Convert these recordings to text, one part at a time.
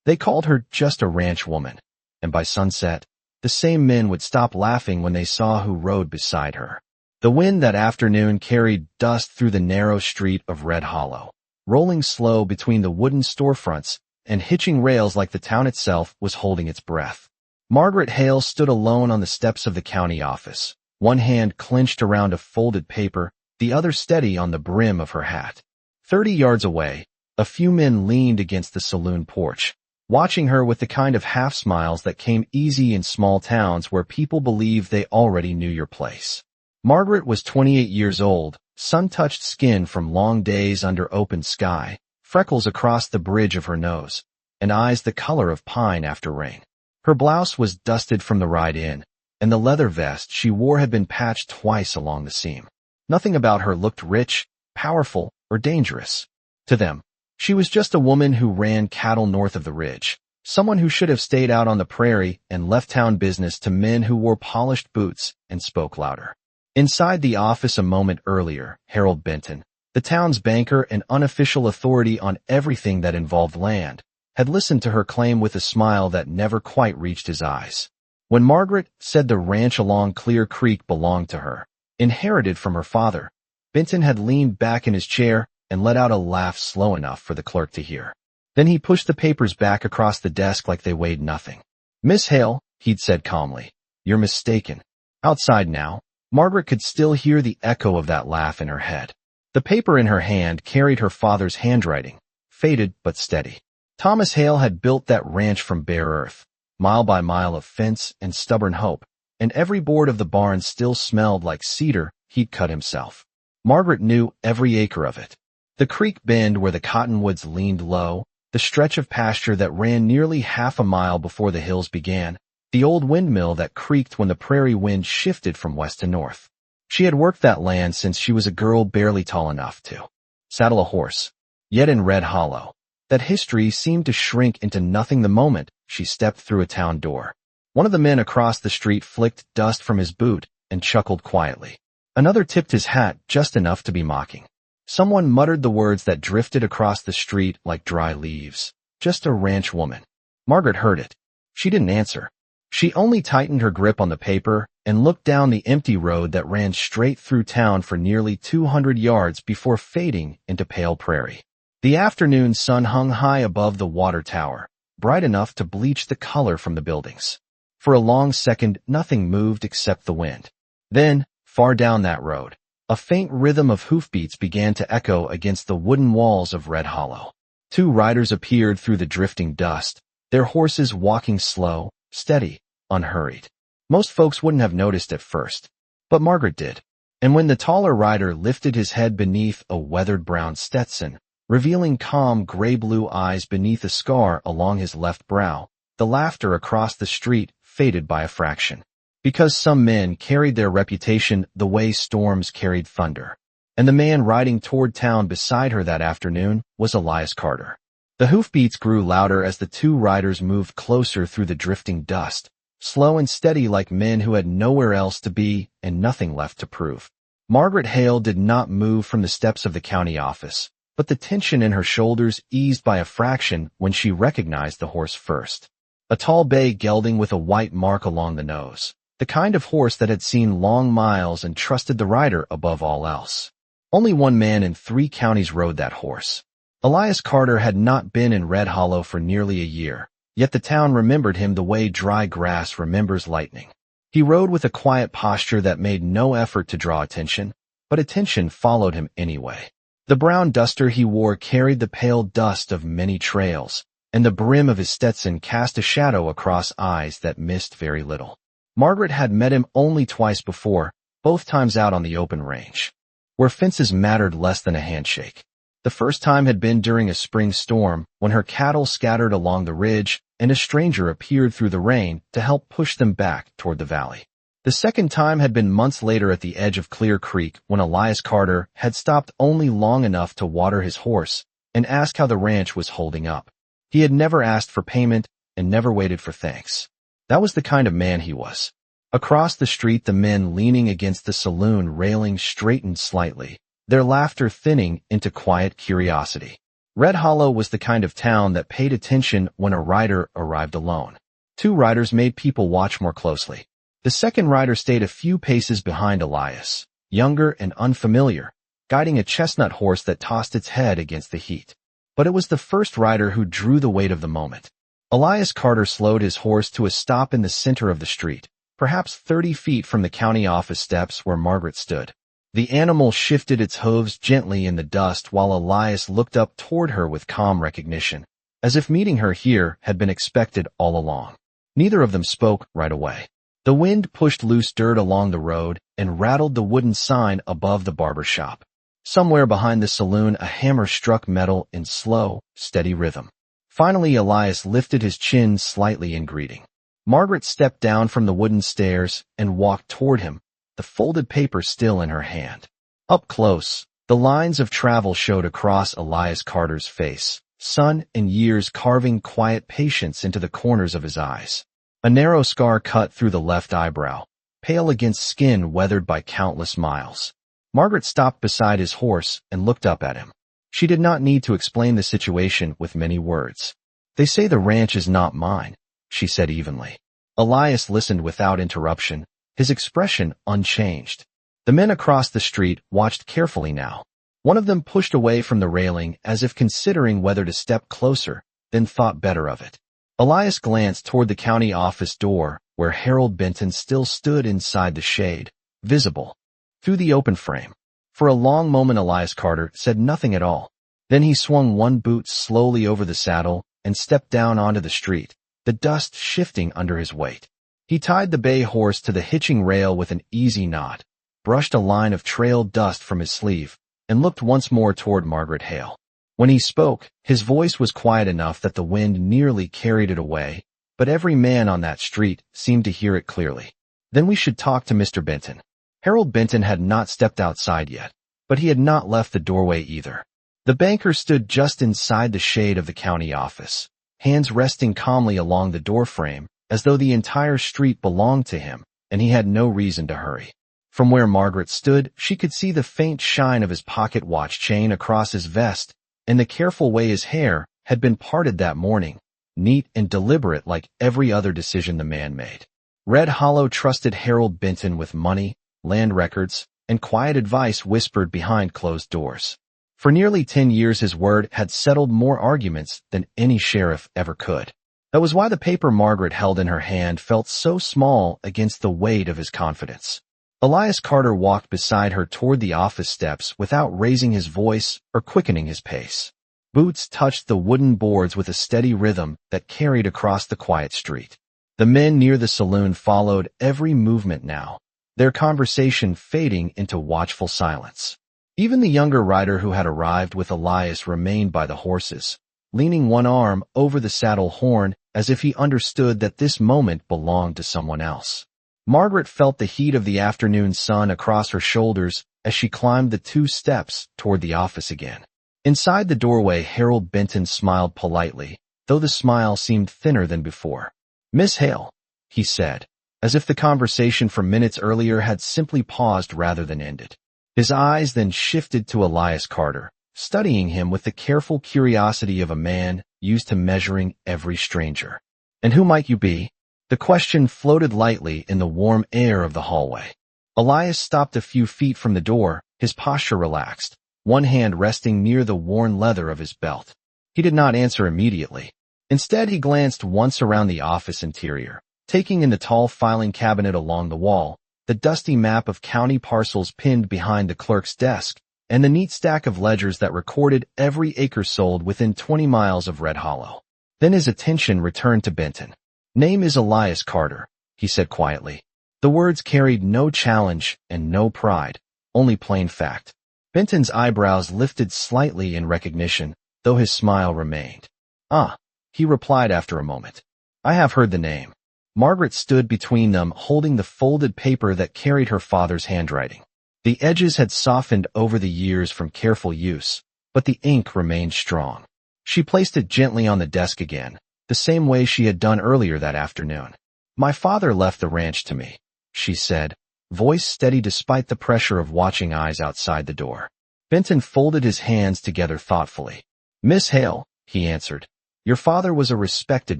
They called her just a ranch woman, and by sunset, the same men would stop laughing when they saw who rode beside her. The wind that afternoon carried dust through the narrow street of Red Hollow, rolling slow between the wooden storefronts and hitching rails like the town itself was holding its breath. Margaret Hale stood alone on the steps of the county office, one hand clenched around a folded paper, the other steady on the brim of her hat. 30 yards away, a few men leaned against the saloon porch, watching her with the kind of half-smiles that came easy in small towns where people believe they already knew your place. Margaret was 28 years old, sun-touched skin from long days under open sky, freckles across the bridge of her nose, and eyes the color of pine after rain. Her blouse was dusted from the ride in, and the leather vest she wore had been patched twice along the seam. Nothing about her looked rich, powerful, or dangerous. To them, she was just a woman who ran cattle north of the ridge, someone who should have stayed out on the prairie and left town business to men who wore polished boots and spoke louder. Inside the office a moment earlier, Harold Benton, the town's banker and unofficial authority on everything that involved land, had listened to her claim with a smile that never quite reached his eyes. When Margaret said the ranch along Clear Creek belonged to her, inherited from her father, Benton had leaned back in his chair and let out a laugh slow enough for the clerk to hear. Then he pushed the papers back across the desk like they weighed nothing. "Miss Hale," he'd said calmly, "you're mistaken." Outside now, Margaret could still hear the echo of that laugh in her head. The paper in her hand carried her father's handwriting, faded but steady. Thomas Hale had built that ranch from bare earth, mile by mile of fence and stubborn hope, and every board of the barn still smelled like cedar he'd cut himself. Margaret knew every acre of it. The creek bend where the cottonwoods leaned low, the stretch of pasture that ran nearly half a mile before the hills began, the old windmill that creaked when the prairie wind shifted from west to north. She had worked that land since she was a girl barely tall enough to saddle a horse. Yet in Red Hollow, that history seemed to shrink into nothing the moment she stepped through a town door. One of the men across the street flicked dust from his boot and chuckled quietly. Another tipped his hat just enough to be mocking. Someone muttered the words that drifted across the street like dry leaves. "Just a ranch woman." Margaret heard it. She didn't answer. She only tightened her grip on the paper and looked down the empty road that ran straight through town for nearly 200 yards before fading into pale prairie. The afternoon sun hung high above the water tower, bright enough to bleach the color from the buildings. For a long second, nothing moved except the wind. Then, far down that road, a faint rhythm of hoofbeats began to echo against the wooden walls of Red Hollow. Two riders appeared through the drifting dust, their horses walking slow, steady, unhurried. Most folks wouldn't have noticed at first, but Margaret did. And when the taller rider lifted his head beneath a weathered brown Stetson, revealing calm gray-blue eyes beneath a scar along his left brow, the laughter across the street faded by a fraction. Because some men carried their reputation the way storms carried thunder. And the man riding toward town beside her that afternoon was Elias Carter. The hoofbeats grew louder as the two riders moved closer through the drifting dust, slow and steady like men who had nowhere else to be and nothing left to prove. Margaret Hale did not move from the steps of the county office, but the tension in her shoulders eased by a fraction when she recognized the horse first. A tall bay gelding with a white mark along the nose, the kind of horse that had seen long miles and trusted the rider above all else. Only one man in 3 counties rode that horse. Elias Carter had not been in Red Hollow for nearly a year, yet the town remembered him the way dry grass remembers lightning. He rode with a quiet posture that made no effort to draw attention, but attention followed him anyway. The brown duster he wore carried the pale dust of many trails, and the brim of his Stetson cast a shadow across eyes that missed very little. Margaret had met him only twice before, both times out on the open range, where fences mattered less than a handshake. The first time had been during a spring storm, when her cattle scattered along the ridge, and a stranger appeared through the rain to help push them back toward the valley. The second time had been months later at the edge of Clear Creek, when Elias Carter had stopped only long enough to water his horse and ask how the ranch was holding up. He had never asked for payment and never waited for thanks. That was the kind of man he was. Across the street, the men leaning against the saloon railing straightened slightly, their laughter thinning into quiet curiosity. Red Hollow was the kind of town that paid attention when a rider arrived alone. Two riders made people watch more closely. The second rider stayed a few paces behind Elias, younger and unfamiliar, guiding a chestnut horse that tossed its head against the heat. But it was the first rider who drew the weight of the moment. Elias Carter slowed his horse to a stop in the center of the street, perhaps 30 feet from the county office steps where Margaret stood. The animal shifted its hooves gently in the dust while Elias looked up toward her with calm recognition, as if meeting her here had been expected all along. Neither of them spoke right away. The wind pushed loose dirt along the road and rattled the wooden sign above the barber shop. Somewhere behind the saloon, a hammer struck metal in slow, steady rhythm. Finally, Elias lifted his chin slightly in greeting. Margaret stepped down from the wooden stairs and walked toward him, the folded paper still in her hand. Up close, the lines of travel showed across Elias Carter's face, sun and years carving quiet patience into the corners of his eyes. A narrow scar cut through the left eyebrow, pale against skin weathered by countless miles. Margaret stopped beside his horse and looked up at him. She did not need to explain the situation with many words. "They say the ranch is not mine," she said evenly. Elias listened without interruption, his expression unchanged. The men across the street watched carefully now. One of them pushed away from the railing as if considering whether to step closer, then thought better of it. Elias glanced toward the county office door, where Harold Benton still stood inside the shade, visible through the open frame. For a long moment Elias Carter said nothing at all. Then he swung one boot slowly over the saddle and stepped down onto the street, the dust shifting under his weight. He tied the bay horse to the hitching rail with an easy knot, brushed a line of trailed dust from his sleeve, and looked once more toward Margaret Hale. When he spoke, his voice was quiet enough that the wind nearly carried it away, but every man on that street seemed to hear it clearly. "Then we should talk to Mr. Benton." Harold Benton had not stepped outside yet, but he had not left the doorway either. The banker stood just inside the shade of the county office, hands resting calmly along the doorframe, as though the entire street belonged to him, and he had no reason to hurry. From where Margaret stood, she could see the faint shine of his pocket watch chain across his vest, and the careful way his hair had been parted that morning, neat and deliberate like every other decision the man made. Red Hollow trusted Harold Benton with money, land records, and quiet advice whispered behind closed doors. For nearly 10 years his word had settled more arguments than any sheriff ever could. That was why the paper Margaret held in her hand felt so small against the weight of his confidence. Elias Carter walked beside her toward the office steps without raising his voice or quickening his pace. Boots touched the wooden boards with a steady rhythm that carried across the quiet street. The men near the saloon followed every movement now, their conversation fading into watchful silence. Even the younger rider who had arrived with Elias remained by the horses, leaning one arm over the saddle horn as if he understood that this moment belonged to someone else. Margaret felt the heat of the afternoon sun across her shoulders as she climbed the 2 steps toward the office again. Inside the doorway, Harold Benton smiled politely, though the smile seemed thinner than before. "Miss Hale," he said, as if the conversation from minutes earlier had simply paused rather than ended. His eyes then shifted to Elias Carter, studying him with the careful curiosity of a man used to measuring every stranger. "And who might you be?" The question floated lightly in the warm air of the hallway. Elias stopped a few feet from the door, his posture relaxed, one hand resting near the worn leather of his belt. He did not answer immediately. Instead, he glanced once around the office interior, taking in the tall filing cabinet along the wall, the dusty map of county parcels pinned behind the clerk's desk, and the neat stack of ledgers that recorded every acre sold within 20 miles of Red Hollow. Then his attention returned to Benton. "Name is Elias Carter," he said quietly. The words carried no challenge and no pride, only plain fact. Benton's eyebrows lifted slightly in recognition, though his smile remained. "Ah," he replied after a moment. "I have heard the name." Margaret stood between them, holding the folded paper that carried her father's handwriting. The edges had softened over the years from careful use, but the ink remained strong. She placed it gently on the desk again, the same way she had done earlier that afternoon. "My father left the ranch to me," she said, voice steady despite the pressure of watching eyes outside the door. Benton folded his hands together thoughtfully. Miss Hale, he answered. Your father was a respected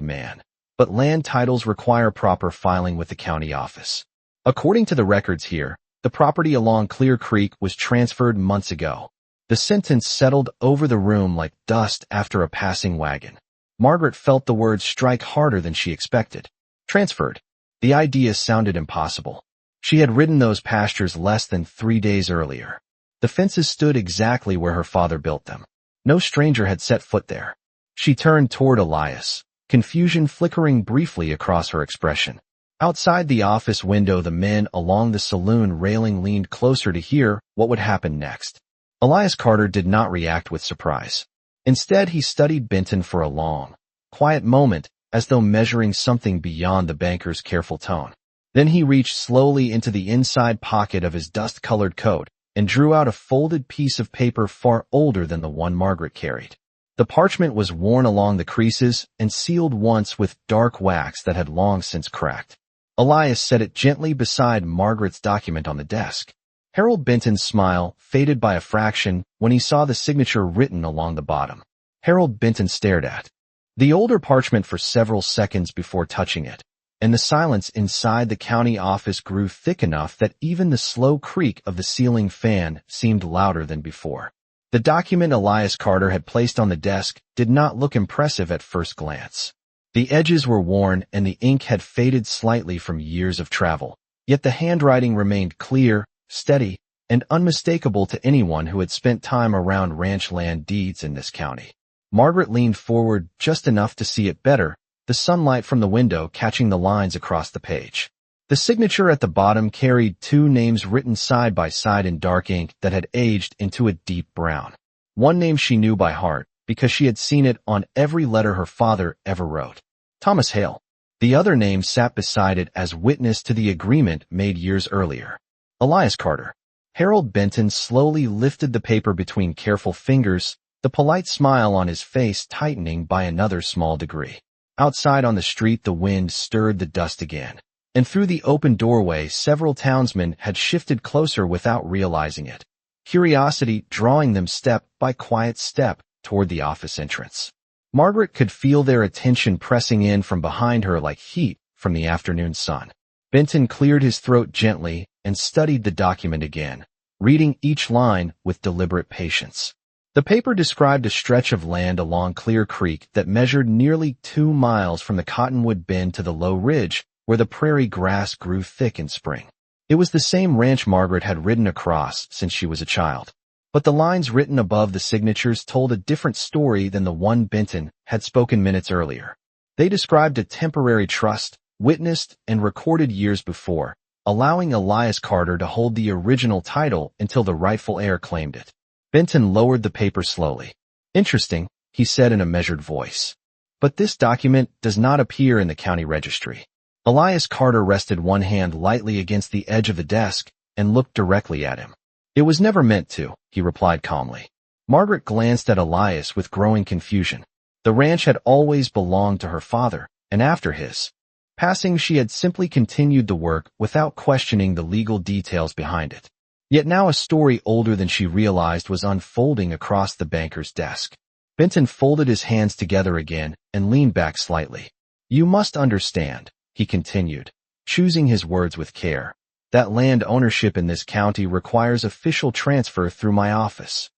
man, but land titles require proper filing with the county office. According to the records here, the property along Clear Creek was transferred months ago. The sentence settled over the room like dust after a passing wagon. Margaret felt the words strike harder than she expected. Transferred. The idea sounded impossible. She had ridden those pastures less than 3 days earlier. The fences stood exactly where her father built them. No stranger had set foot there. She turned toward Elias, confusion flickering briefly across her expression. Outside the office window, the men along the saloon railing leaned closer to hear what would happen next. Elias Carter did not react with surprise. Instead, he studied Benton for a long, quiet moment, as though measuring something beyond the banker's careful tone. Then he reached slowly into the inside pocket of his dust-colored coat and drew out a folded piece of paper far older than the one Margaret carried. The parchment was worn along the creases and sealed once with dark wax that had long since cracked. Elias set it gently beside Margaret's document on the desk. Harold Benton's smile faded by a fraction when he saw the signature written along the bottom. Harold Benton stared at the older parchment for several seconds before touching it, and the silence inside the county office grew thick enough that even the slow creak of the ceiling fan seemed louder than before. The document Elias Carter had placed on the desk did not look impressive at first glance. The edges were worn and the ink had faded slightly from years of travel, yet the handwriting remained clear, steady, and unmistakable to anyone who had spent time around ranch land deeds in this county. Margaret leaned forward just enough to see it better, the sunlight from the window catching the lines across the page. The signature at the bottom carried 2 names written side by side in dark ink that had aged into a deep brown. One name she knew by heart, because she had seen it on every letter her father ever wrote. Thomas Hale. The other name sat beside it as witness to the agreement made years earlier. Elias Carter. Harold Benton slowly lifted the paper between careful fingers, the polite smile on his face tightening by another small degree. Outside on the street, the wind stirred the dust again, and through the open doorway several townsmen had shifted closer without realizing it, curiosity drawing them step by quiet step toward the office entrance. Margaret could feel their attention pressing in from behind her like heat from the afternoon sun. Benton cleared his throat gently and studied the document again, reading each line with deliberate patience. The paper described a stretch of land along Clear Creek that measured nearly 2 miles from the Cottonwood Bend to the low ridge where the prairie grass grew thick in spring. It was the same ranch Margaret had ridden across since she was a child. But the lines written above the signatures told a different story than the one Benton had spoken minutes earlier. They described a temporary trust, witnessed and recorded years before, allowing Elias Carter to hold the original title until the rightful heir claimed it. Benton lowered the paper slowly. Interesting, he said in a measured voice. But this document does not appear in the county registry. Elias Carter rested one hand lightly against the edge of the desk and looked directly at him. It was never meant to, he replied calmly. Margaret glanced at Elias with growing confusion. The ranch had always belonged to her father, and after his passing she had simply continued the work without questioning the legal details behind it. Yet now a story older than she realized was unfolding across the banker's desk. Benton folded his hands together again and leaned back slightly. You must understand, he continued, choosing his words with care, that land ownership in this county requires official transfer through my office.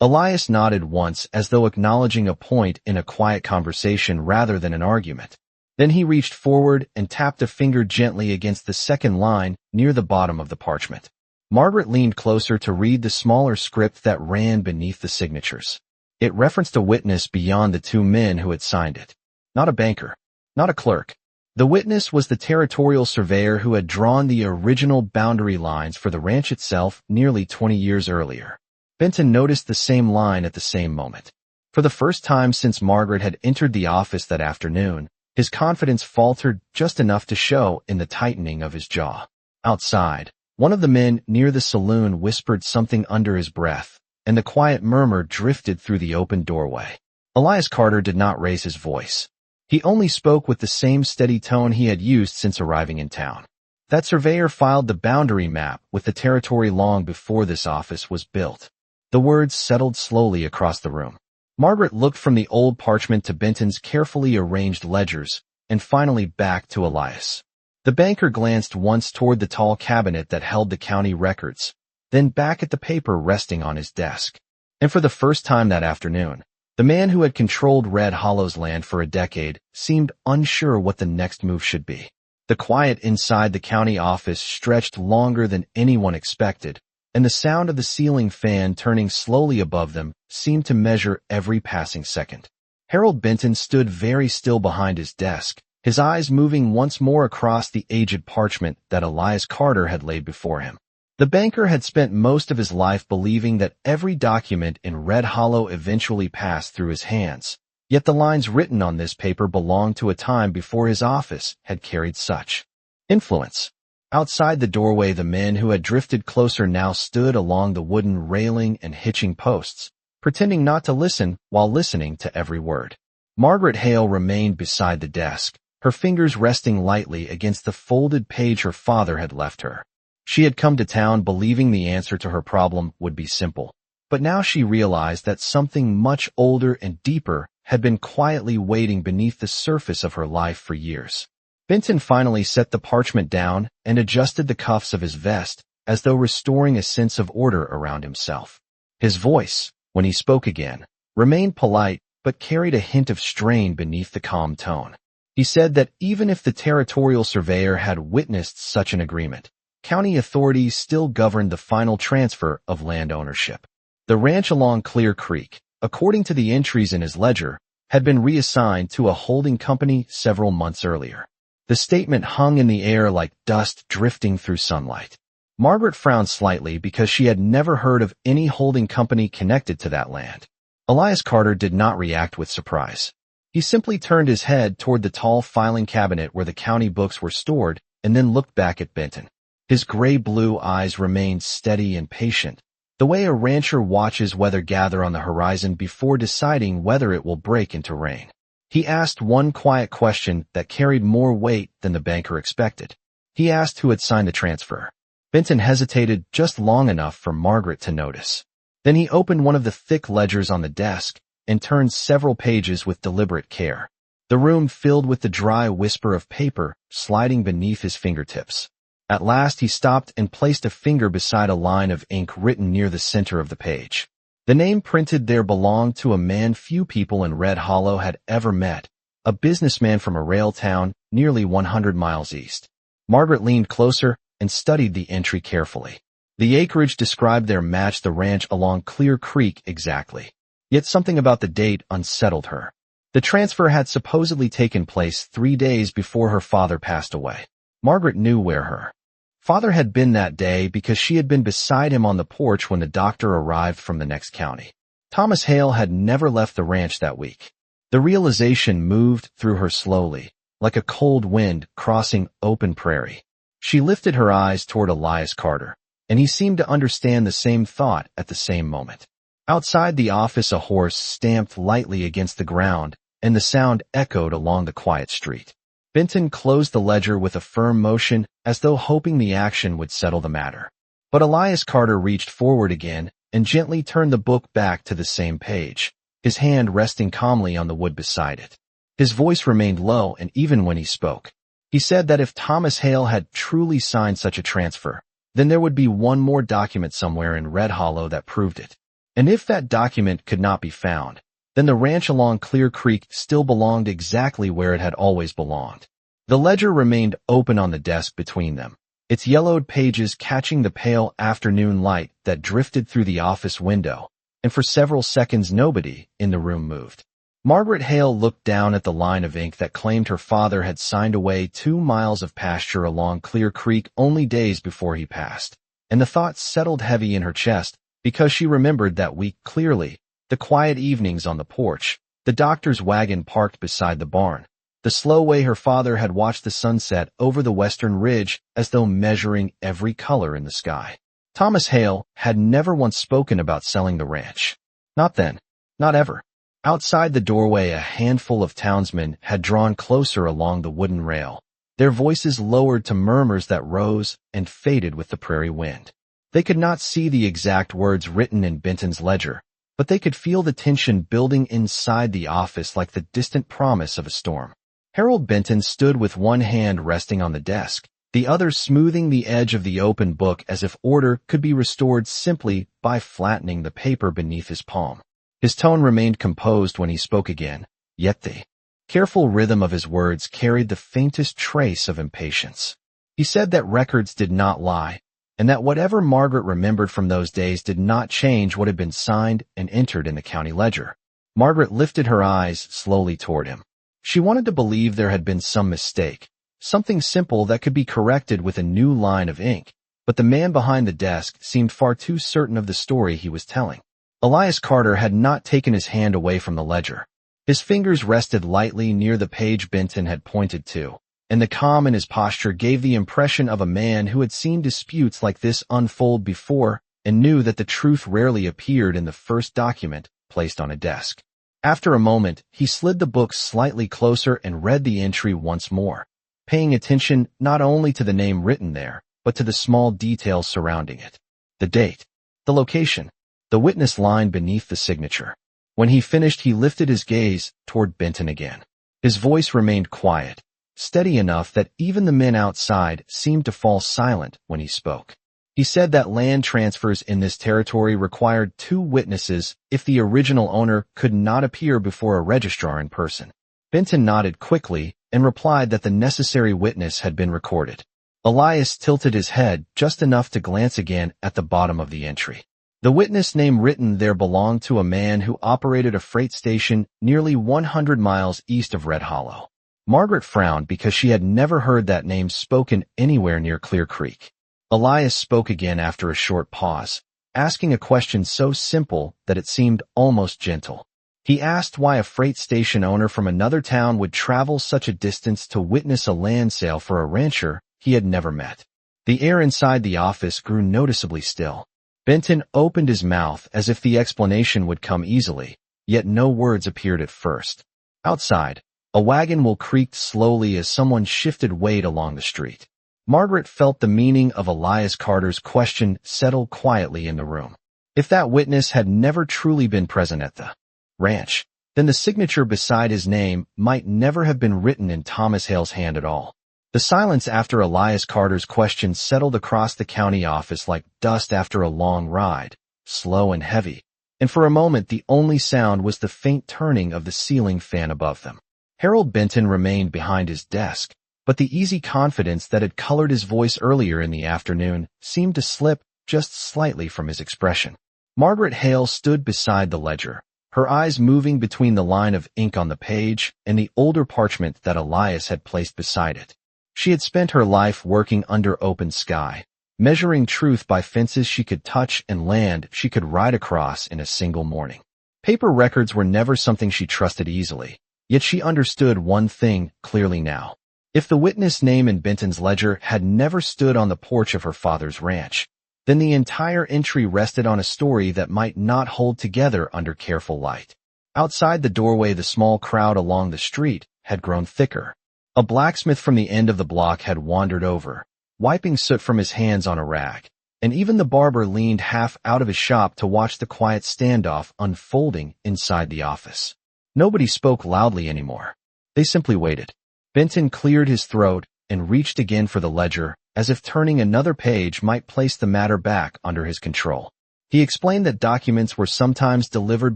Elias nodded once as though acknowledging a point in a quiet conversation rather than an argument. Then he reached forward and tapped a finger gently against the second line near the bottom of the parchment. Margaret leaned closer to read the smaller script that ran beneath the signatures. It referenced a witness beyond the 2 men who had signed it. Not a banker. Not a clerk. The witness was the territorial surveyor who had drawn the original boundary lines for the ranch itself nearly 20 years earlier. Benton noticed the same line at the same moment. For the first time since Margaret had entered the office that afternoon, his confidence faltered just enough to show in the tightening of his jaw. Outside, one of the men near the saloon whispered something under his breath, and the quiet murmur drifted through the open doorway. Elias Carter did not raise his voice. He only spoke with the same steady tone he had used since arriving in town. That surveyor filed the boundary map with the territory long before this office was built. The words settled slowly across the room. Margaret looked from the old parchment to Benton's carefully arranged ledgers, and finally back to Elias. The banker glanced once toward the tall cabinet that held the county records, then back at the paper resting on his desk. And for the first time that afternoon, the man who had controlled Red Hollow's land for a decade seemed unsure what the next move should be. The quiet inside the county office stretched longer than anyone expected, and the sound of the ceiling fan turning slowly above them seemed to measure every passing second. Harold Benton stood very still behind his desk, his eyes moving once more across the aged parchment that Elias Carter had laid before him. The banker had spent most of his life believing that every document in Red Hollow eventually passed through his hands, yet the lines written on this paper belonged to a time before his office had carried such influence. Outside the doorway, the men who had drifted closer now stood along the wooden railing and hitching posts, pretending not to listen while listening to every word. Margaret Hale remained beside the desk, her fingers resting lightly against the folded page her father had left her. She had come to town believing the answer to her problem would be simple, but now she realized that something much older and deeper had been quietly waiting beneath the surface of her life for years. Benton finally set the parchment down and adjusted the cuffs of his vest as though restoring a sense of order around himself. His voice, when he spoke again, remained polite but carried a hint of strain beneath the calm tone. He said that even if the territorial surveyor had witnessed such an agreement, county authorities still governed the final transfer of land ownership. The ranch along Clear Creek, according to the entries in his ledger, had been reassigned to a holding company several months earlier. The statement hung in the air like dust drifting through sunlight. Margaret frowned slightly because she had never heard of any holding company connected to that land. Elias Carter did not react with surprise. He simply turned his head toward the tall filing cabinet where the county books were stored and then looked back at Benton. His gray-blue eyes remained steady and patient, the way a rancher watches weather gather on the horizon before deciding whether it will break into rain. He asked one quiet question that carried more weight than the banker expected. He asked who had signed the transfer. Benton hesitated just long enough for Margaret to notice. Then he opened one of the thick ledgers on the desk and turned several pages with deliberate care. The room filled with the dry whisper of paper sliding beneath his fingertips. At last he stopped and placed a finger beside a line of ink written near the center of the page. The name printed there belonged to a man few people in Red Hollow had ever met, a businessman from a rail town nearly 100 miles east. Margaret leaned closer and studied the entry carefully. The acreage described there matched the ranch along Clear Creek exactly. Yet something about the date unsettled her. The transfer had supposedly taken place 3 days before her father passed away. Margaret knew where her father had been that day because she had been beside him on the porch when the doctor arrived from the next county. Thomas Hale had never left the ranch that week. The realization moved through her slowly, like a cold wind crossing open prairie. She lifted her eyes toward Elias Carter, and he seemed to understand the same thought at the same moment. Outside the office, a horse stamped lightly against the ground, and the sound echoed along the quiet street. Benton closed the ledger with a firm motion, as though hoping the action would settle the matter. But Elias Carter reached forward again and gently turned the book back to the same page, his hand resting calmly on the wood beside it. His voice remained low and even when he spoke. He said that if Thomas Hale had truly signed such a transfer, then there would be one more document somewhere in Red Hollow that proved it. And if that document could not be found, then the ranch along Clear Creek still belonged exactly where it had always belonged. The ledger remained open on the desk between them, its yellowed pages catching the pale afternoon light that drifted through the office window, and for several seconds nobody in the room moved. Margaret Hale looked down at the line of ink that claimed her father had signed away 2 miles of pasture along Clear Creek only days before he passed, and the thought settled heavy in her chest because she remembered that week clearly. The quiet evenings on the porch, the doctor's wagon parked beside the barn, the slow way her father had watched the sunset over the western ridge as though measuring every color in the sky. Thomas Hale had never once spoken about selling the ranch. Not then. Not ever. Outside the doorway, a handful of townsmen had drawn closer along the wooden rail, their voices lowered to murmurs that rose and faded with the prairie wind. They could not see the exact words written in Benton's ledger, but they could feel the tension building inside the office like the distant promise of a storm. Harold Benton stood with one hand resting on the desk, the other smoothing the edge of the open book as if order could be restored simply by flattening the paper beneath his palm. His tone remained composed when he spoke again, yet the careful rhythm of his words carried the faintest trace of impatience. He said that records did not lie, and that whatever Margaret remembered from those days did not change what had been signed and entered in the county ledger. Margaret lifted her eyes slowly toward him. She wanted to believe there had been some mistake, something simple that could be corrected with a new line of ink, but the man behind the desk seemed far too certain of the story he was telling. Elias Carter had not taken his hand away from the ledger. His fingers rested lightly near the page Benton had pointed to, and the calm in his posture gave the impression of a man who had seen disputes like this unfold before and knew that the truth rarely appeared in the first document placed on a desk. After a moment, he slid the book slightly closer and read the entry once more, paying attention not only to the name written there, but to the small details surrounding it. The date, the location, the witness line beneath the signature. When he finished, he lifted his gaze toward Benton again. His voice remained quiet, steady enough that even the men outside seemed to fall silent when he spoke. He said that land transfers in this territory required 2 witnesses if the original owner could not appear before a registrar in person. Benton nodded quickly and replied that the necessary witness had been recorded. Elias tilted his head just enough to glance again at the bottom of the entry. The witness name written there belonged to a man who operated a freight station nearly 100 miles east of Red Hollow. Margaret frowned because she had never heard that name spoken anywhere near Clear Creek. Elias spoke again after a short pause, asking a question so simple that it seemed almost gentle. He asked why a freight station owner from another town would travel such a distance to witness a land sale for a rancher he had never met. The air inside the office grew noticeably still. Benton opened his mouth as if the explanation would come easily, yet no words appeared at first. Outside, a wagon wheel creaked slowly as someone shifted weight along the street. Margaret felt the meaning of Elias Carter's question settle quietly in the room. If that witness had never truly been present at the ranch, then the signature beside his name might never have been written in Thomas Hale's hand at all. The silence after Elias Carter's question settled across the county office like dust after a long ride, slow and heavy, and for a moment the only sound was the faint turning of the ceiling fan above them. Harold Benton remained behind his desk, but the easy confidence that had colored his voice earlier in the afternoon seemed to slip just slightly from his expression. Margaret Hale stood beside the ledger, her eyes moving between the line of ink on the page and the older parchment that Elias had placed beside it. She had spent her life working under open sky, measuring truth by fences she could touch and land she could ride across in a single morning. Paper records were never something she trusted easily, yet she understood one thing clearly now. If the witness name in Benton's ledger had never stood on the porch of her father's ranch, then the entire entry rested on a story that might not hold together under careful light. Outside the doorway, the small crowd along the street had grown thicker. A blacksmith from the end of the block had wandered over, wiping soot from his hands on a rag, and even the barber leaned half out of his shop to watch the quiet standoff unfolding inside the office. Nobody spoke loudly anymore. They simply waited. Benton cleared his throat and reached again for the ledger, as if turning another page might place the matter back under his control. He explained that documents were sometimes delivered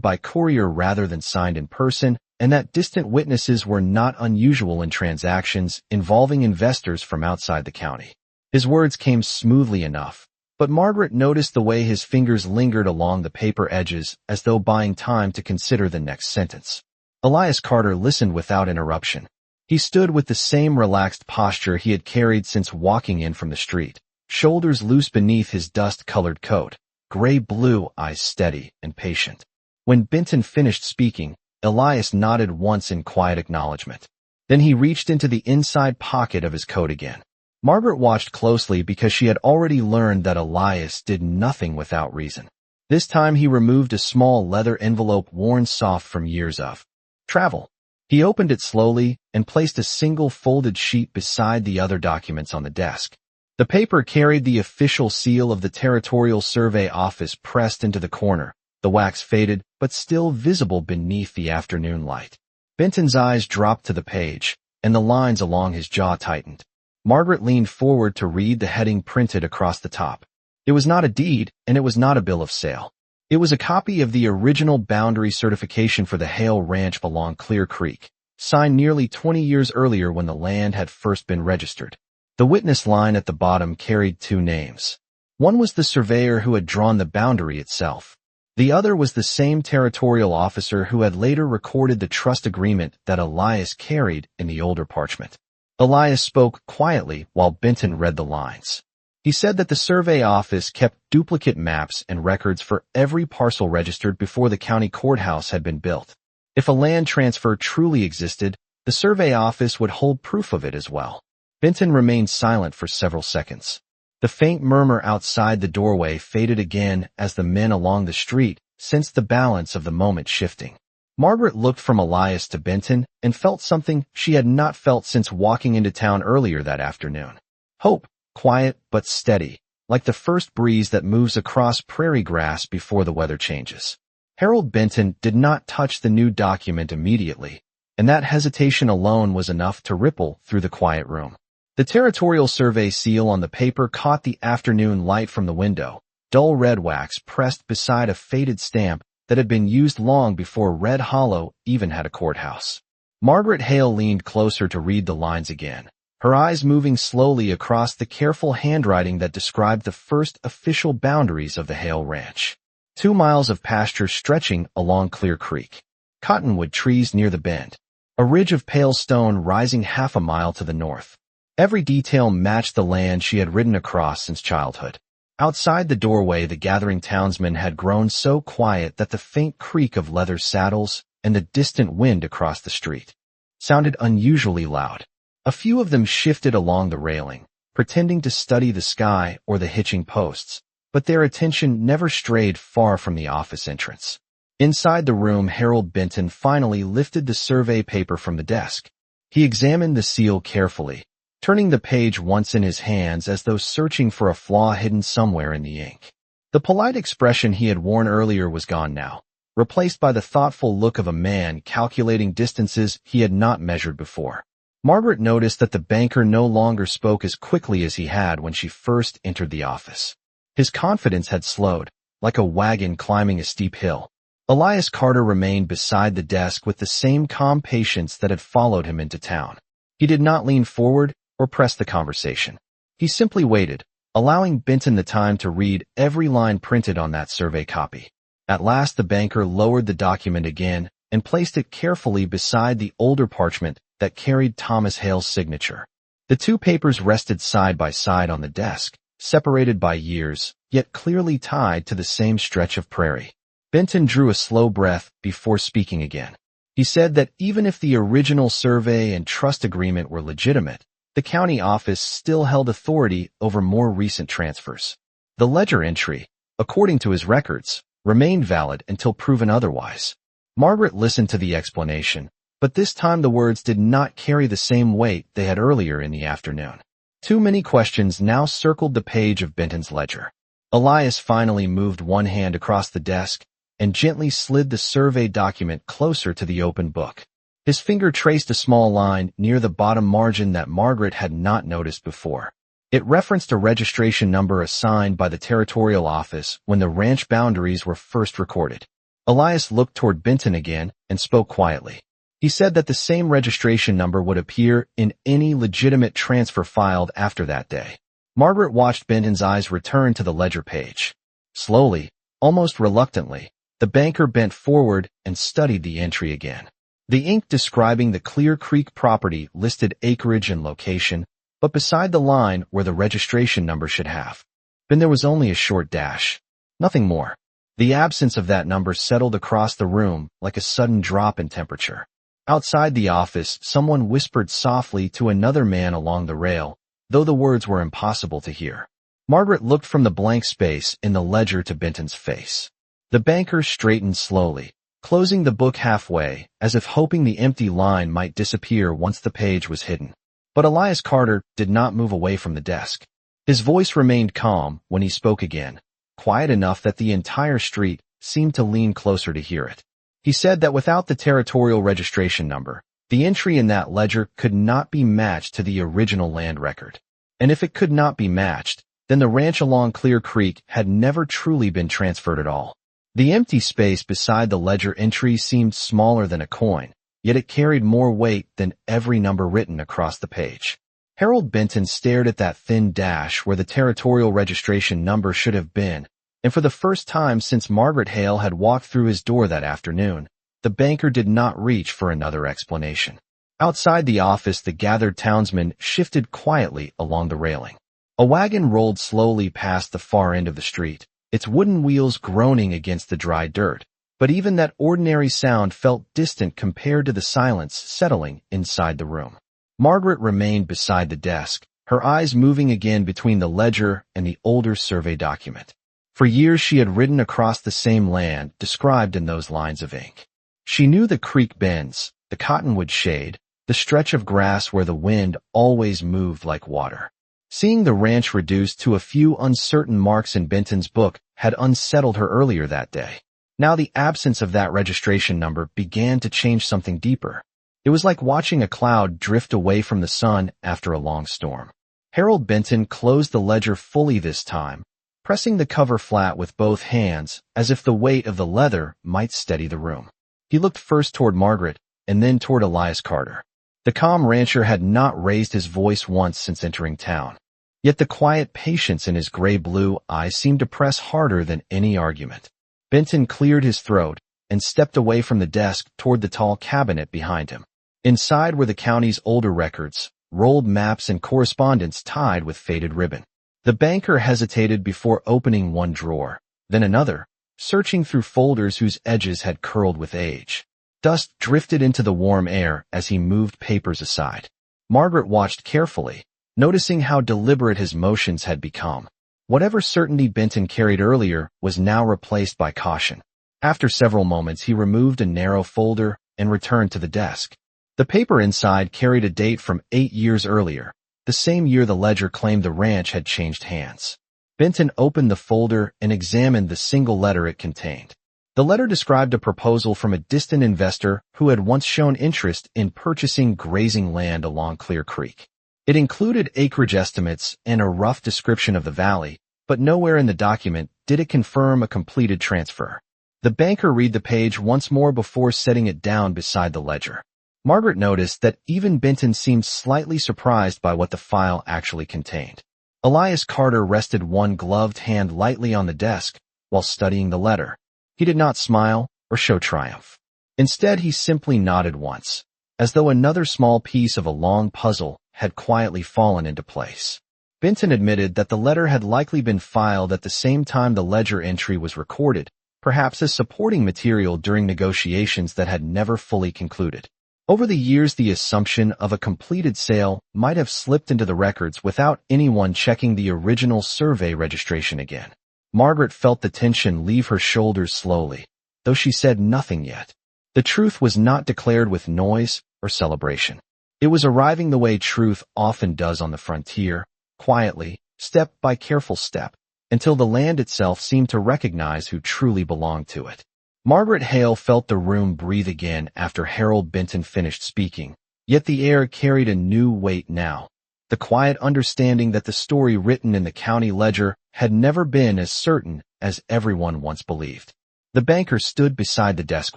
by courier rather than signed in person, and that distant witnesses were not unusual in transactions involving investors from outside the county. His words came smoothly enough, but Margaret noticed the way his fingers lingered along the paper edges as though buying time to consider the next sentence. Elias Carter listened without interruption. He stood with the same relaxed posture he had carried since walking in from the street, shoulders loose beneath his dust-colored coat, gray-blue eyes steady and patient. When Benton finished speaking, Elias nodded once in quiet acknowledgement. Then he reached into the inside pocket of his coat again. Margaret watched closely because she had already learned that Elias did nothing without reason. This time he removed a small leather envelope worn soft from years of travel. He opened it slowly and placed a single folded sheet beside the other documents on the desk. The paper carried the official seal of the Territorial Survey Office pressed into the corner, the wax faded but still visible beneath the afternoon light. Benton's eyes dropped to the page, and the lines along his jaw tightened. Margaret leaned forward to read the heading printed across the top. It was not a deed, and it was not a bill of sale. It was a copy of the original boundary certification for the Hale Ranch along Clear Creek, signed nearly 20 years earlier when the land had first been registered. The witness line at the bottom carried two names. One was the surveyor who had drawn the boundary itself. The other was the same territorial officer who had later recorded the trust agreement that Elias carried in the older parchment. Elias spoke quietly while Benton read the lines. He said that the survey office kept duplicate maps and records for every parcel registered before the county courthouse had been built. If a land transfer truly existed, the survey office would hold proof of it as well. Benton remained silent for several seconds. The faint murmur outside the doorway faded again as the men along the street sensed the balance of the moment shifting. Margaret looked from Elias to Benton and felt something she had not felt since walking into town earlier that afternoon. Hope, quiet but steady, like the first breeze that moves across prairie grass before the weather changes. Harold Benton did not touch the new document immediately, and that hesitation alone was enough to ripple through the quiet room. The territorial survey seal on the paper caught the afternoon light from the window, dull red wax pressed beside a faded stamp that had been used long before Red Hollow even had a courthouse. Margaret Hale leaned closer to read the lines again, her eyes moving slowly across the careful handwriting that described the first official boundaries of the Hale Ranch. 2 miles of pasture stretching along Clear Creek. Cottonwood trees near the bend. A ridge of pale stone rising half a mile to the north. Every detail matched the land she had ridden across since childhood. Outside the doorway, the gathering townsmen had grown so quiet that the faint creak of leather saddles and the distant wind across the street sounded unusually loud. A few of them shifted along the railing, pretending to study the sky or the hitching posts, but their attention never strayed far from the office entrance. Inside the room, Harold Benton finally lifted the survey paper from the desk. He examined the seal carefully, turning the page once in his hands as though searching for a flaw hidden somewhere in the ink. The polite expression he had worn earlier was gone now, replaced by the thoughtful look of a man calculating distances he had not measured before. Margaret noticed that the banker no longer spoke as quickly as he had when she first entered the office. His confidence had slowed, like a wagon climbing a steep hill. Elias Carter remained beside the desk with the same calm patience that had followed him into town. He did not lean forward or press the conversation. He simply waited, allowing Benton the time to read every line printed on that survey copy. At last the banker lowered the document again and placed it carefully beside the older parchment that carried Thomas Hale's signature. The two papers rested side by side on the desk, separated by years, yet clearly tied to the same stretch of prairie. Benton drew a slow breath before speaking again. He said that even if the original survey and trust agreement were legitimate, the county office still held authority over more recent transfers. The ledger entry, according to his records, remained valid until proven otherwise. Margaret listened to the explanation, but this time the words did not carry the same weight they had earlier in the afternoon. Too many questions now circled the page of Benton's ledger. Elias finally moved one hand across the desk and gently slid the survey document closer to the open book. His finger traced a small line near the bottom margin that Margaret had not noticed before. It referenced a registration number assigned by the territorial office when the ranch boundaries were first recorded. Elias looked toward Benton again and spoke quietly. He said that the same registration number would appear in any legitimate transfer filed after that day. Margaret watched Benton's eyes return to the ledger page. Slowly, almost reluctantly, the banker bent forward and studied the entry again. The ink describing the Clear Creek property listed acreage and location, but beside the line where the registration number should have been there was only a short dash. Nothing more. The absence of that number settled across the room like a sudden drop in temperature. Outside the office, someone whispered softly to another man along the rail, though the words were impossible to hear. Margaret looked from the blank space in the ledger to Benton's face. The banker straightened slowly, closing the book halfway, as if hoping the empty line might disappear once the page was hidden. But Elias Carter did not move away from the desk. His voice remained calm when he spoke again, quiet enough that the entire street seemed to lean closer to hear it. He said that without the territorial registration number, the entry in that ledger could not be matched to the original land record. And if it could not be matched, then the ranch along Clear Creek had never truly been transferred at all. The empty space beside the ledger entry seemed smaller than a coin, yet it carried more weight than every number written across the page. Harold Benton stared at that thin dash where the territorial registration number should have been, and for the first time since Margaret Hale had walked through his door that afternoon, the banker did not reach for another explanation. Outside the office, the gathered townsmen shifted quietly along the railing. A wagon rolled slowly past the far end of the street, its wooden wheels groaning against the dry dirt, but even that ordinary sound felt distant compared to the silence settling inside the room. Margaret remained beside the desk, her eyes moving again between the ledger and the older survey document. For years she had ridden across the same land described in those lines of ink. She knew the creek bends, the cottonwood shade, the stretch of grass where the wind always moved like water. Seeing the ranch reduced to a few uncertain marks in Benton's book had unsettled her earlier that day. Now the absence of that registration number began to change something deeper. It was like watching a cloud drift away from the sun after a long storm. Harold Benton closed the ledger fully this time, pressing the cover flat with both hands as if the weight of the leather might steady the room. He looked first toward Margaret and then toward Elias Carter. The calm rancher had not raised his voice once since entering town. Yet the quiet patience in his gray-blue eyes seemed to press harder than any argument. Benton cleared his throat and stepped away from the desk toward the tall cabinet behind him. Inside were the county's older records, rolled maps and correspondence tied with faded ribbon. The banker hesitated before opening one drawer, then another, searching through folders whose edges had curled with age. Dust drifted into the warm air as he moved papers aside. Margaret watched carefully, noticing how deliberate his motions had become. Whatever certainty Benton carried earlier was now replaced by caution. After several moments, he removed a narrow folder and returned to the desk. The paper inside carried a date from 8 years earlier, the same year the ledger claimed the ranch had changed hands. Benton opened the folder and examined the single letter it contained. The letter described a proposal from a distant investor who had once shown interest in purchasing grazing land along Clear Creek. It included acreage estimates and a rough description of the valley, but nowhere in the document did it confirm a completed transfer. The banker read the page once more before setting it down beside the ledger. Margaret noticed that even Benton seemed slightly surprised by what the file actually contained. Elias Carter rested one gloved hand lightly on the desk while studying the letter. He did not smile or show triumph. Instead, he simply nodded once, as though another small piece of a long puzzle had quietly fallen into place. Benton admitted that the letter had likely been filed at the same time the ledger entry was recorded, perhaps as supporting material during negotiations that had never fully concluded. Over the years, the assumption of a completed sale might have slipped into the records without anyone checking the original survey registration again. Margaret felt the tension leave her shoulders slowly, though she said nothing yet. The truth was not declared with noise or celebration. It was arriving the way truth often does on the frontier, quietly, step by careful step, until the land itself seemed to recognize who truly belonged to it. Margaret Hale felt the room breathe again after Harold Benton finished speaking, yet the air carried a new weight now. The quiet understanding that the story written in the county ledger had never been as certain as everyone once believed. The banker stood beside the desk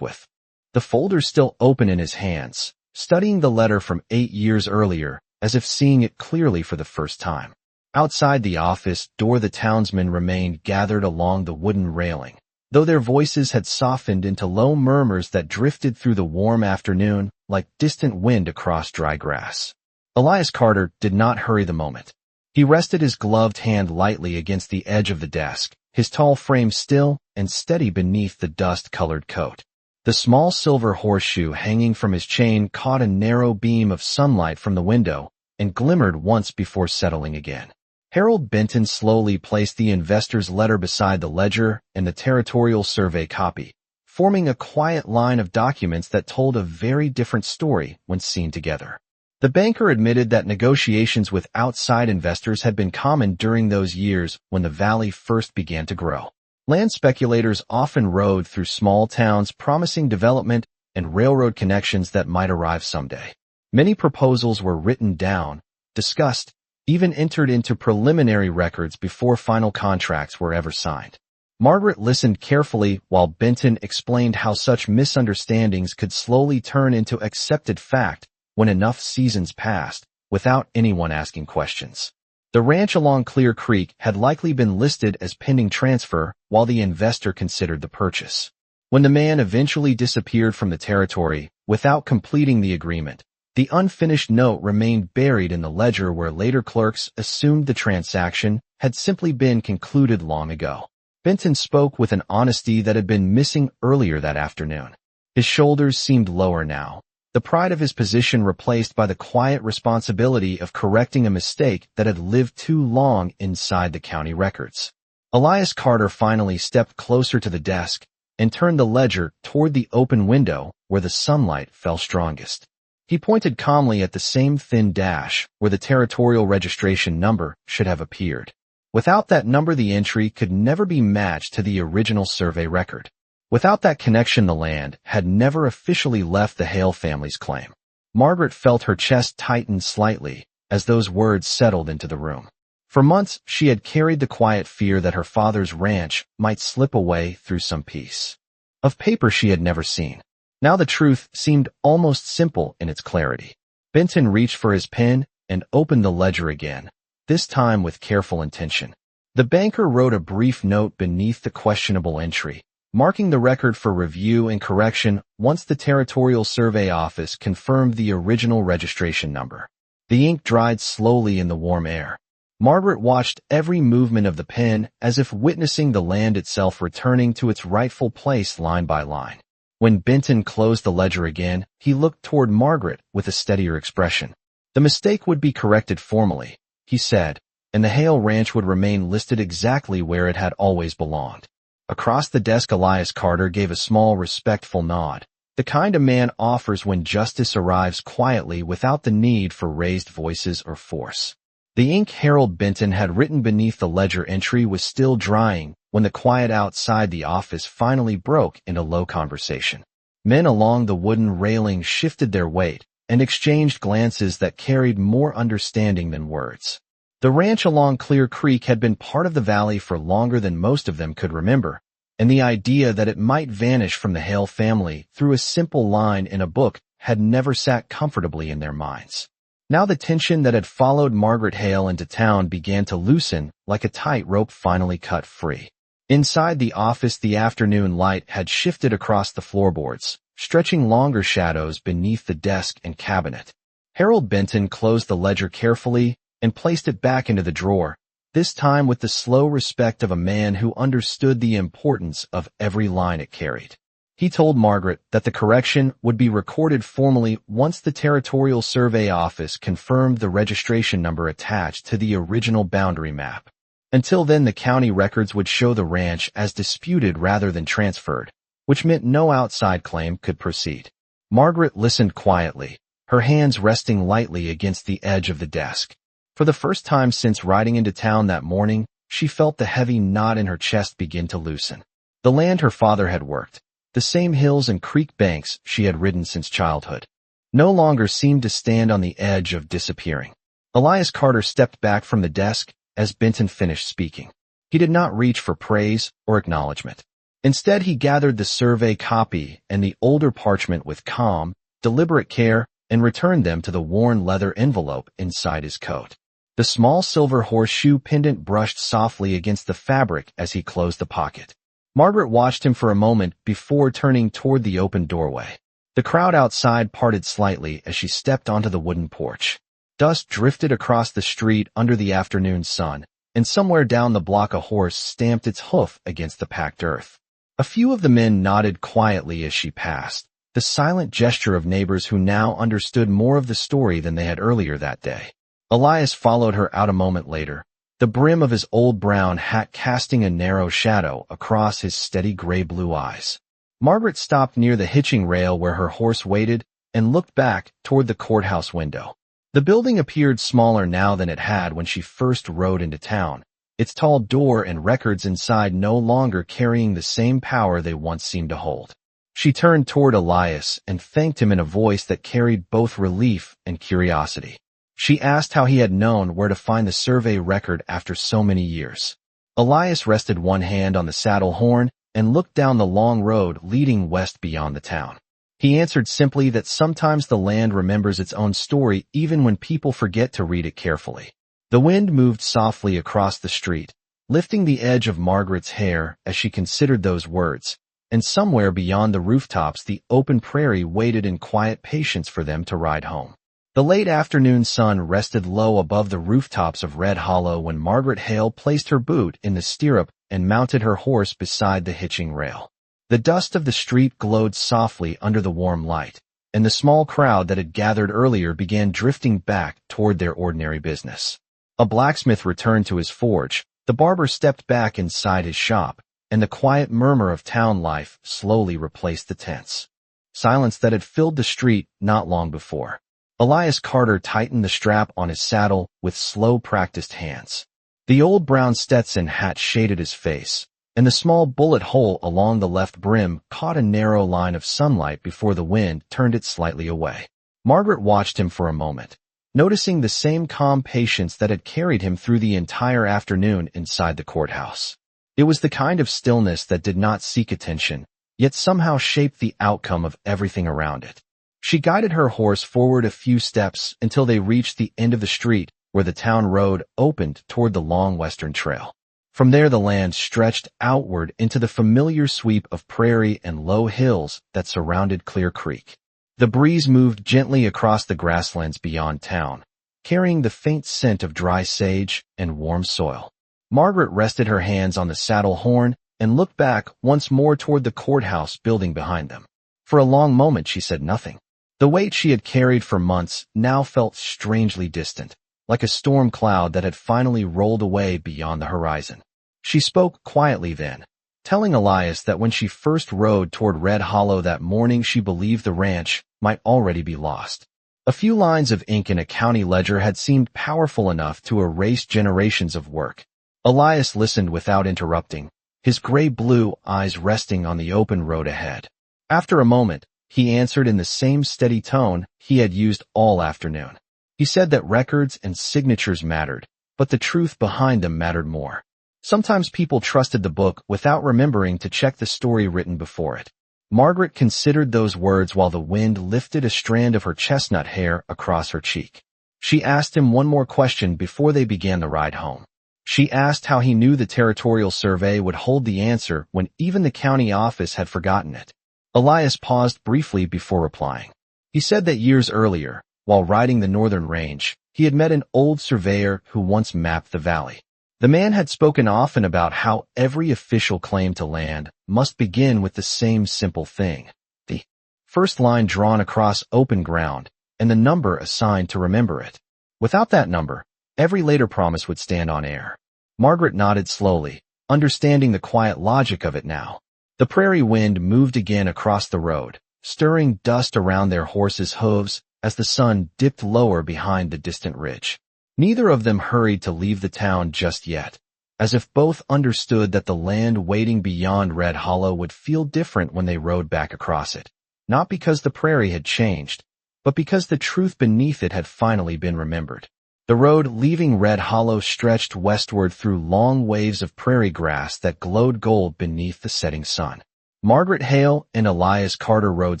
with the folder still open in his hands, studying the letter from 8 years earlier, as if seeing it clearly for the first time. Outside the office door, the townsmen remained gathered along the wooden railing, though their voices had softened into low murmurs that drifted through the warm afternoon like distant wind across dry grass. Elias Carter did not hurry the moment. He rested his gloved hand lightly against the edge of the desk, his tall frame still and steady beneath the dust-colored coat. The small silver horseshoe hanging from his chain caught a narrow beam of sunlight from the window and glimmered once before settling again. Harold Benton slowly placed the investor's letter beside the ledger and the territorial survey copy, forming a quiet line of documents that told a very different story when seen together. The banker admitted that negotiations with outside investors had been common during those years when the valley first began to grow. Land speculators often rode through small towns promising development and railroad connections that might arrive someday. Many proposals were written down, discussed, even entered into preliminary records before final contracts were ever signed. Margaret listened carefully while Benton explained how such misunderstandings could slowly turn into accepted fact when enough seasons passed, without anyone asking questions. The ranch along Clear Creek had likely been listed as pending transfer while the investor considered the purchase. When the man eventually disappeared from the territory without completing the agreement, the unfinished note remained buried in the ledger where later clerks assumed the transaction had simply been concluded long ago. Benton spoke with an honesty that had been missing earlier that afternoon. His shoulders seemed lower now, the pride of his position replaced by the quiet responsibility of correcting a mistake that had lived too long inside the county records. Elias Carter finally stepped closer to the desk and turned the ledger toward the open window where the sunlight fell strongest. He pointed calmly at the same thin dash where the territorial registration number should have appeared. Without that number, the entry could never be matched to the original survey record. Without that connection, the land had never officially left the Hale family's claim. Margaret felt her chest tighten slightly as those words settled into the room. For months, she had carried the quiet fear that her father's ranch might slip away through some piece of paper she had never seen. Now the truth seemed almost simple in its clarity. Benton reached for his pen and opened the ledger again, this time with careful intention. The banker wrote a brief note beneath the questionable entry, marking the record for review and correction once the Territorial Survey Office confirmed the original registration number. The ink dried slowly in the warm air. Margaret watched every movement of the pen as if witnessing the land itself returning to its rightful place line by line. When Benton closed the ledger again, he looked toward Margaret with a steadier expression. The mistake would be corrected formally, he said, and the Hale Ranch would remain listed exactly where it had always belonged. Across the desk, Elias Carter gave a small, respectful nod, the kind a man offers when justice arrives quietly without the need for raised voices or force. The ink Harold Benton had written beneath the ledger entry was still drying when the quiet outside the office finally broke into low conversation. Men along the wooden railing shifted their weight and exchanged glances that carried more understanding than words. The ranch along Clear Creek had been part of the valley for longer than most of them could remember, and the idea that it might vanish from the Hale family through a simple line in a book had never sat comfortably in their minds. Now the tension that had followed Margaret Hale into town began to loosen like a tightrope finally cut free. Inside the office, the afternoon light had shifted across the floorboards, stretching longer shadows beneath the desk and cabinet. Harold Benton closed the ledger carefully and placed it back into the drawer, this time with the slow respect of a man who understood the importance of every line it carried. He told Margaret that the correction would be recorded formally once the Territorial Survey Office confirmed the registration number attached to the original boundary map. Until then, the county records would show the ranch as disputed rather than transferred, which meant no outside claim could proceed. Margaret listened quietly, her hands resting lightly against the edge of the desk. For the first time since riding into town that morning, she felt the heavy knot in her chest begin to loosen. The land her father had worked, the same hills and creek banks she had ridden since childhood, no longer seemed to stand on the edge of disappearing. Elias Carter stepped back from the desk as Benton finished speaking. He did not reach for praise or acknowledgement. Instead, he gathered the survey copy and the older parchment with calm, deliberate care and returned them to the worn leather envelope inside his coat. The small silver horseshoe pendant brushed softly against the fabric as he closed the pocket. Margaret watched him for a moment before turning toward the open doorway. The crowd outside parted slightly as she stepped onto the wooden porch. Dust drifted across the street under the afternoon sun, and somewhere down the block a horse stamped its hoof against the packed earth. A few of the men nodded quietly as she passed, the silent gesture of neighbors who now understood more of the story than they had earlier that day. Elias followed her out a moment later, the brim of his old brown hat casting a narrow shadow across his steady gray-blue eyes. Margaret stopped near the hitching rail where her horse waited and looked back toward the courthouse window. The building appeared smaller now than it had when she first rode into town, its tall door and records inside no longer carrying the same power they once seemed to hold. She turned toward Elias and thanked him in a voice that carried both relief and curiosity. She asked how he had known where to find the survey record after so many years. Elias rested one hand on the saddle horn and looked down the long road leading west beyond the town. He answered simply that sometimes the land remembers its own story even when people forget to read it carefully. The wind moved softly across the street, lifting the edge of Margaret's hair as she considered those words, and somewhere beyond the rooftops the open prairie waited in quiet patience for them to ride home. The late afternoon sun rested low above the rooftops of Red Hollow when Margaret Hale placed her boot in the stirrup and mounted her horse beside the hitching rail. The dust of the street glowed softly under the warm light, and the small crowd that had gathered earlier began drifting back toward their ordinary business. A blacksmith returned to his forge, the barber stepped back inside his shop, and the quiet murmur of town life slowly replaced the tense silence that had filled the street not long before. Elias Carter tightened the strap on his saddle with slow, practiced hands. The old brown Stetson hat shaded his face, and the small bullet hole along the left brim caught a narrow line of sunlight before the wind turned it slightly away. Margaret watched him for a moment, noticing the same calm patience that had carried him through the entire afternoon inside the courthouse. It was the kind of stillness that did not seek attention, yet somehow shaped the outcome of everything around it. She guided her horse forward a few steps until they reached the end of the street where the town road opened toward the long western trail. From there the land stretched outward into the familiar sweep of prairie and low hills that surrounded Clear Creek. The breeze moved gently across the grasslands beyond town, carrying the faint scent of dry sage and warm soil. Margaret rested her hands on the saddle horn and looked back once more toward the courthouse building behind them. For a long moment she said nothing. The weight she had carried for months now felt strangely distant, like a storm cloud that had finally rolled away beyond the horizon. She spoke quietly then, telling Elias that when she first rode toward Red Hollow that morning she believed the ranch might already be lost. A few lines of ink in a county ledger had seemed powerful enough to erase generations of work. Elias listened without interrupting, his gray-blue eyes resting on the open road ahead. After a moment, he answered in the same steady tone he had used all afternoon. He said that records and signatures mattered, but the truth behind them mattered more. Sometimes people trusted the book without remembering to check the story written before it. Margaret considered those words while the wind lifted a strand of her chestnut hair across her cheek. She asked him one more question before they began the ride home. She asked how he knew the territorial survey would hold the answer when even the county office had forgotten it. Elias paused briefly before replying. He said that years earlier, while riding the northern range, he had met an old surveyor who once mapped the valley. The man had spoken often about how every official claim to land must begin with the same simple thing, the first line drawn across open ground, and the number assigned to remember it. Without that number, every later promise would stand on air. Margaret nodded slowly, understanding the quiet logic of it now. The prairie wind moved again across the road, stirring dust around their horses' hooves as the sun dipped lower behind the distant ridge. Neither of them hurried to leave the town just yet, as if both understood that the land waiting beyond Red Hollow would feel different when they rode back across it, not because the prairie had changed, but because the truth beneath it had finally been remembered. The road leaving Red Hollow stretched westward through long waves of prairie grass that glowed gold beneath the setting sun. Margaret Hale and Elias Carter rode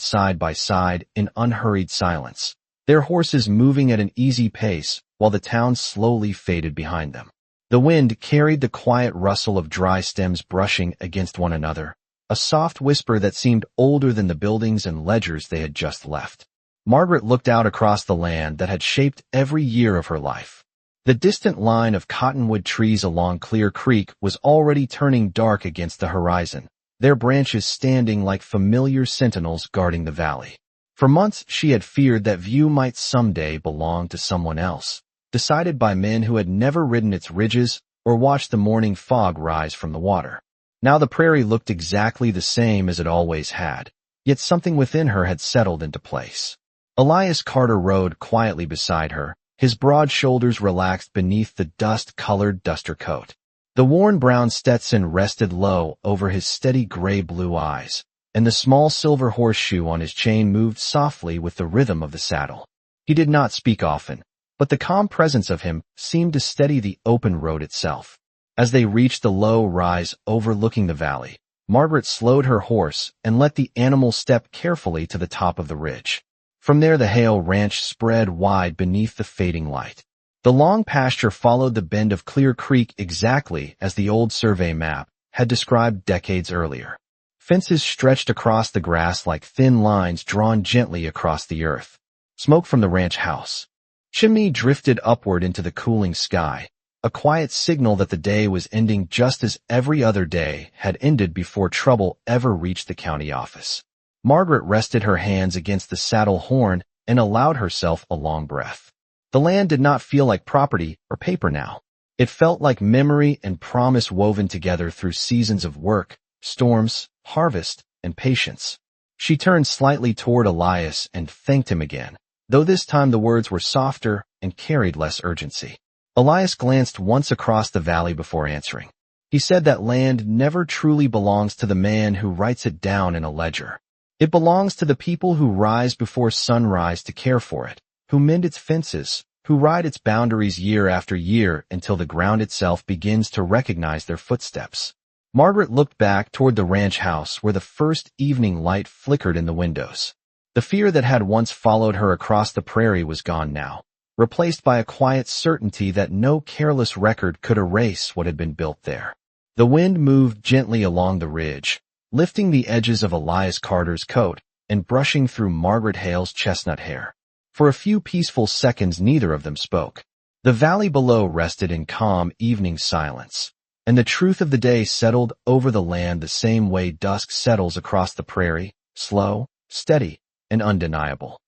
side by side in unhurried silence, their horses moving at an easy pace while the town slowly faded behind them. The wind carried the quiet rustle of dry stems brushing against one another, a soft whisper that seemed older than the buildings and ledgers they had just left. Margaret looked out across the land that had shaped every year of her life. The distant line of cottonwood trees along Clear Creek was already turning dark against the horizon, their branches standing like familiar sentinels guarding the valley. For months she had feared that view might someday belong to someone else, decided by men who had never ridden its ridges or watched the morning fog rise from the water. Now the prairie looked exactly the same as it always had, yet something within her had settled into place. Elias Carter rode quietly beside her, his broad shoulders relaxed beneath the dust-colored duster coat. The worn brown Stetson rested low over his steady gray-blue eyes, and the small silver horseshoe on his chain moved softly with the rhythm of the saddle. He did not speak often, but the calm presence of him seemed to steady the open road itself. As they reached the low rise overlooking the valley, Margaret slowed her horse and let the animal step carefully to the top of the ridge. From there the Hale Ranch spread wide beneath the fading light. The long pasture followed the bend of Clear Creek exactly as the old survey map had described decades earlier. Fences stretched across the grass like thin lines drawn gently across the earth. Smoke from the ranch house chimney drifted upward into the cooling sky, a quiet signal that the day was ending just as every other day had ended before trouble ever reached the county office. Margaret rested her hands against the saddle horn and allowed herself a long breath. The land did not feel like property or paper now. It felt like memory and promise woven together through seasons of work, storms, harvest, and patience. She turned slightly toward Elias and thanked him again, though this time the words were softer and carried less urgency. Elias glanced once across the valley before answering. He said that land never truly belongs to the man who writes it down in a ledger. It belongs to the people who rise before sunrise to care for it, who mend its fences, who ride its boundaries year after year until the ground itself begins to recognize their footsteps. Margaret looked back toward the ranch house where the first evening light flickered in the windows. The fear that had once followed her across the prairie was gone now, replaced by a quiet certainty that no careless record could erase what had been built there. The wind moved gently along the ridge, lifting the edges of Elias Carter's coat and brushing through Margaret Hale's chestnut hair. For a few peaceful seconds neither of them spoke. The valley below rested in calm evening silence, and the truth of the day settled over the land the same way dusk settles across the prairie, slow, steady, and undeniable.